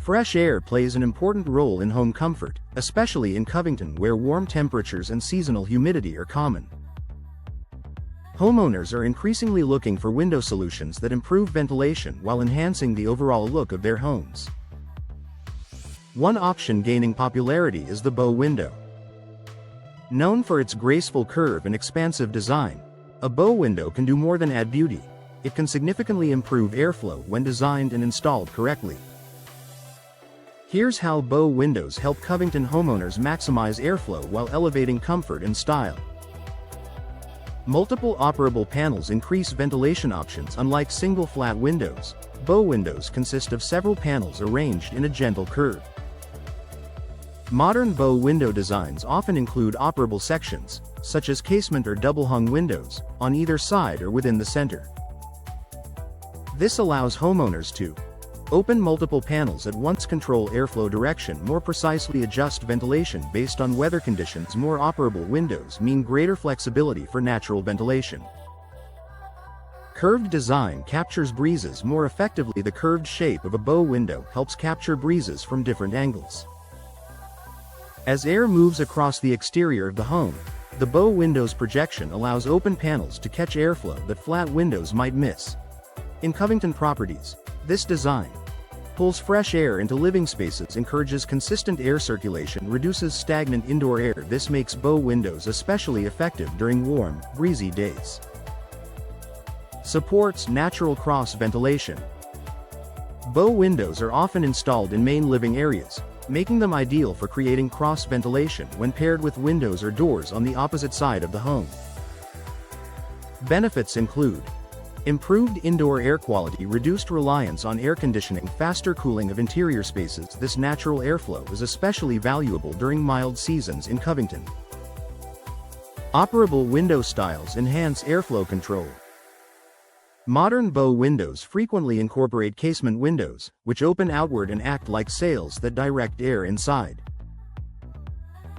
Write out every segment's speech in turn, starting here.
Fresh air plays an important role in home comfort, especially in Covington where warm temperatures and seasonal humidity are common. Homeowners are increasingly looking for window solutions that improve ventilation while enhancing the overall look of their homes. One option gaining popularity is the bow window. Known for its graceful curve and expansive design, a bow window can do more than add beauty. It can significantly improve airflow when designed and installed correctly. Here's how bow windows help Covington homeowners maximize airflow while elevating comfort and style. Multiple operable panels increase ventilation options. Unlike single flat windows, bow windows consist of several panels arranged in a gentle curve. Modern bow window designs often include operable sections, such as casement or double-hung windows, on either side or within the center. This allows homeowners to open multiple panels at once, control airflow direction more precisely, adjust ventilation based on weather conditions. More operable windows mean greater flexibility for natural ventilation. Curved design captures breezes more effectively. The curved shape of a bow window helps capture breezes from different angles. As air moves across the exterior of the home, the bow window's projection allows open panels to catch airflow that flat windows might miss. In Covington properties, this design pulls fresh air into living spaces, encourages consistent air circulation, reduces stagnant indoor air. This makes bow windows especially effective during warm, breezy days. Supports natural cross ventilation. Bow windows are often installed in main living areas, making them ideal for creating cross ventilation when paired with windows or doors on the opposite side of the home. Benefits include improved indoor air quality, reduced reliance on air conditioning, faster cooling of interior spaces. This natural airflow is especially valuable during mild seasons in Covington. Operable window styles enhance airflow control. Modern bow windows frequently incorporate casement windows, which open outward and act like sails that direct air inside.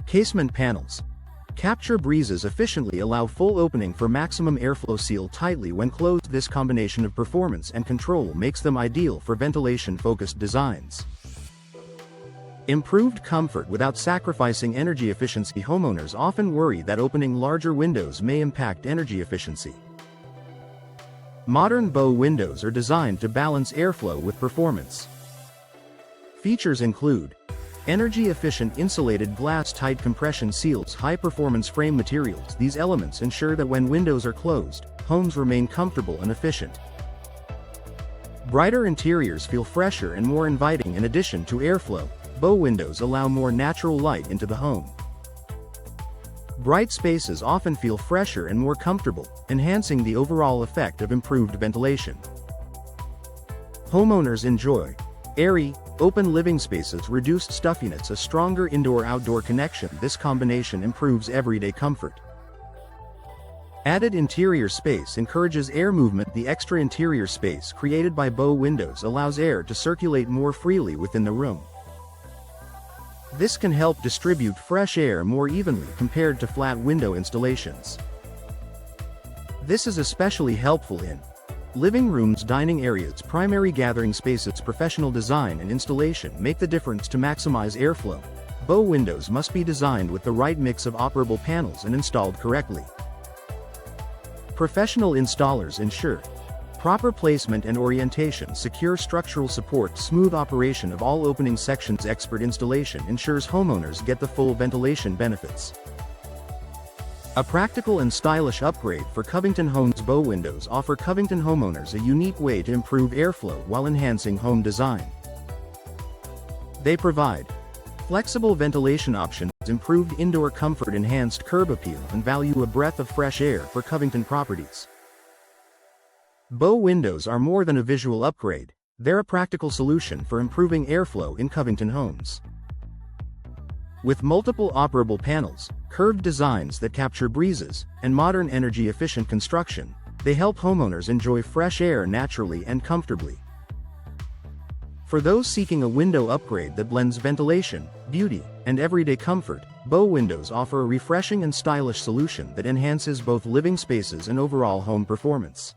Casement panels capture breezes efficiently, allow full opening for maximum airflow, seal tightly when closed. This combination of performance and control makes them ideal for ventilation-focused designs. Improved comfort without sacrificing energy efficiency. Homeowners often worry that opening larger windows may impact energy efficiency. Modern bow windows are designed to balance airflow with performance. Features include energy-efficient insulated glass, tight compression seals, high-performance frame materials. These elements ensure that when windows are closed, homes remain comfortable and efficient. Brighter interiors feel fresher and more inviting. In addition to airflow, bow windows allow more natural light into the home. Bright spaces often feel fresher and more comfortable, enhancing the overall effect of improved ventilation. Homeowners enjoy airy, open living spaces, reduced stuffiness, a stronger indoor-outdoor connection. This combination improves everyday comfort. Added interior space encourages air movement. The extra interior space created by bow windows allows air to circulate more freely within the room. This can help distribute fresh air more evenly compared to flat window installations. This is especially helpful in living rooms, dining areas, primary gathering spaces. Professional design and installation make the difference to maximize airflow. Bow windows must be designed with the right mix of operable panels and installed correctly. Professional installers ensure proper placement and orientation, secure structural support, smooth operation of all opening sections. Expert installation ensures homeowners get the full ventilation benefits. A practical and stylish upgrade for Covington homes. Bow windows offer Covington homeowners a unique way to improve airflow while enhancing home design. They provide flexible ventilation options, improved indoor comfort, enhanced curb appeal, and value a breath of fresh air for Covington properties. Bow windows are more than a visual upgrade, they're a practical solution for improving airflow in Covington homes. With multiple operable panels, curved designs that capture breezes, and modern energy-efficient construction, they help homeowners enjoy fresh air naturally and comfortably. For those seeking a window upgrade that blends ventilation, beauty, and everyday comfort, bow windows offer a refreshing and stylish solution that enhances both living spaces and overall home performance.